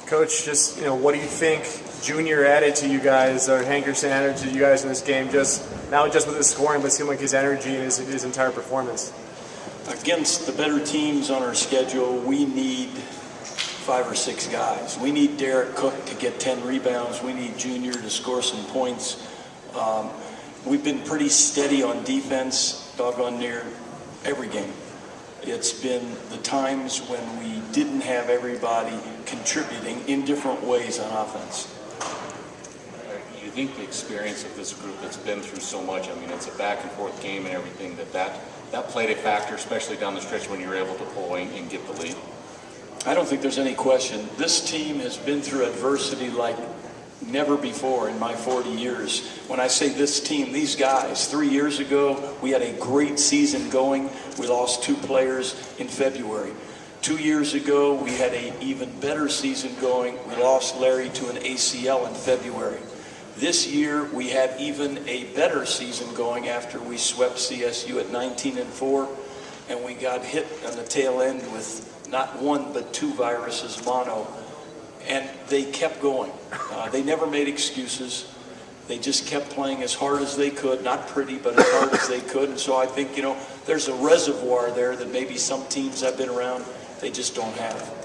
Coach, just what do you think Junior added to you guys, or Hankerson added to you guys in this game? Just not just with his scoring, but it seemed like his energy and his entire performance. Against the better teams on our schedule, we need 5 or 6 guys. We need Derek Cook to get 10 rebounds. We need Junior to score some points. We've been pretty steady on defense, doggone near every game. It's been the times when we didn't have everybody contributing in different ways on offense. You think the experience of this group that's been through so much, I mean, it's a back and forth game and everything, that played a factor, especially down the stretch when you were able to pull and get the lead? I don't think there's any question. This team has been through adversity like never before in my 40 years. When I say this team, these guys, 3 years ago, we had a great season going. We lost 2 players in February. 2 years ago, we had an even better season going. We lost Larry to an ACL in February. This year, we had even a better season going after we swept CSU at 19-4, and we got hit on the tail end with not 1 but 2 viruses, mono. And they kept going. They never made excuses. They just kept playing as hard as they could, not pretty, but as hard as they could. And so I think, there's a reservoir there that maybe some teams I've been around, they just don't have.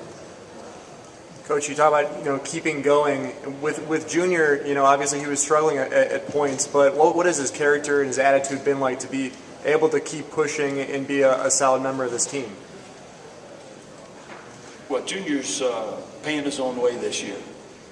Coach, you talk about, keeping going. With Junior, obviously he was struggling at points, but what has his character and his attitude been like to be able to keep pushing and be a solid member of this team? Well, Junior's paying his own way this year.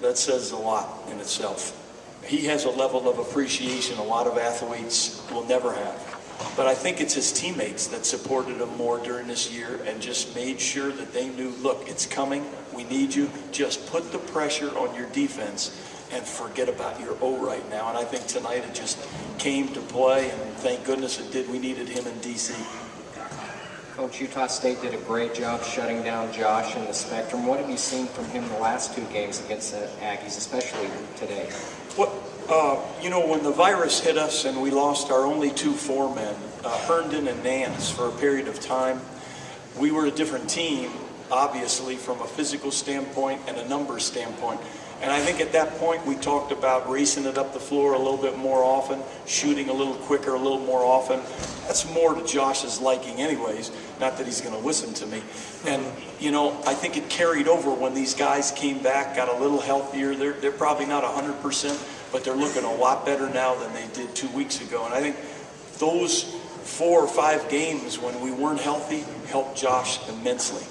That says a lot in itself. He has a level of appreciation a lot of athletes will never have. But I think it's his teammates that supported him more during this year and just made sure that they knew, look, it's coming, we need you. Just put the pressure on your defense and forget about your O right now. And I think tonight it just came to play, and thank goodness it did. We needed him in D.C. Coach, Utah State did a great job shutting down Josh in the Spectrum. What have you seen from him the last 2 games against the Aggies, especially today? When the virus hit us and we lost our only 2 foremen, Herndon and Nance, for a period of time, we were a different team, obviously, from a physical standpoint and a numbers standpoint. And I think at that point we talked about racing it up the floor a little bit more often, shooting a little quicker, a little more often. That's more to Josh's liking anyways, not that he's going to listen to me. And, I think it carried over when these guys came back, got a little healthier. They're probably not 100%, but they're looking a lot better now than they did 2 weeks ago. And I think those 4 or 5 games when we weren't healthy helped Josh immensely.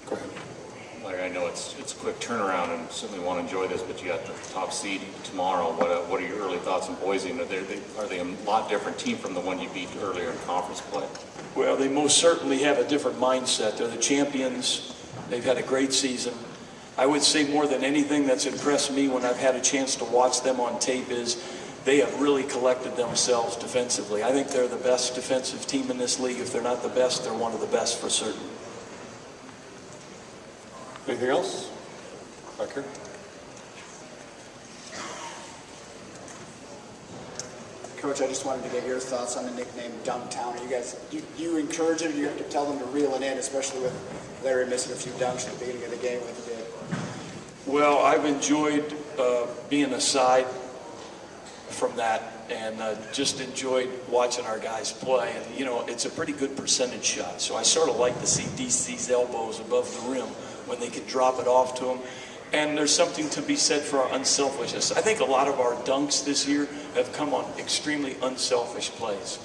Go ahead. Larry, I know it's a quick turnaround and certainly want to enjoy this, but you got the top seed tomorrow. What are your early thoughts on Boise? Are they a lot different team from the one you beat earlier in conference play? Well, they most certainly have a different mindset. They're the champions. They've had a great season. I would say more than anything that's impressed me when I've had a chance to watch them on tape is they have really collected themselves defensively. I think they're the best defensive team in this league. If they're not the best, they're one of the best for certain. Anything else? Back here. Coach, I just wanted to get your thoughts on the nickname Dunktown. You encourage it, or you have to tell them to reel it in, especially with Larry missing a few dunks at the beginning of the game like he did? Well, I've enjoyed being aside from that and just enjoyed watching our guys play. And, it's a pretty good percentage shot, so I sort of like to see DC's elbows above the rim when they can drop it off to him. And there's something to be said for our unselfishness. I think a lot of our dunks this year have come on extremely unselfish plays.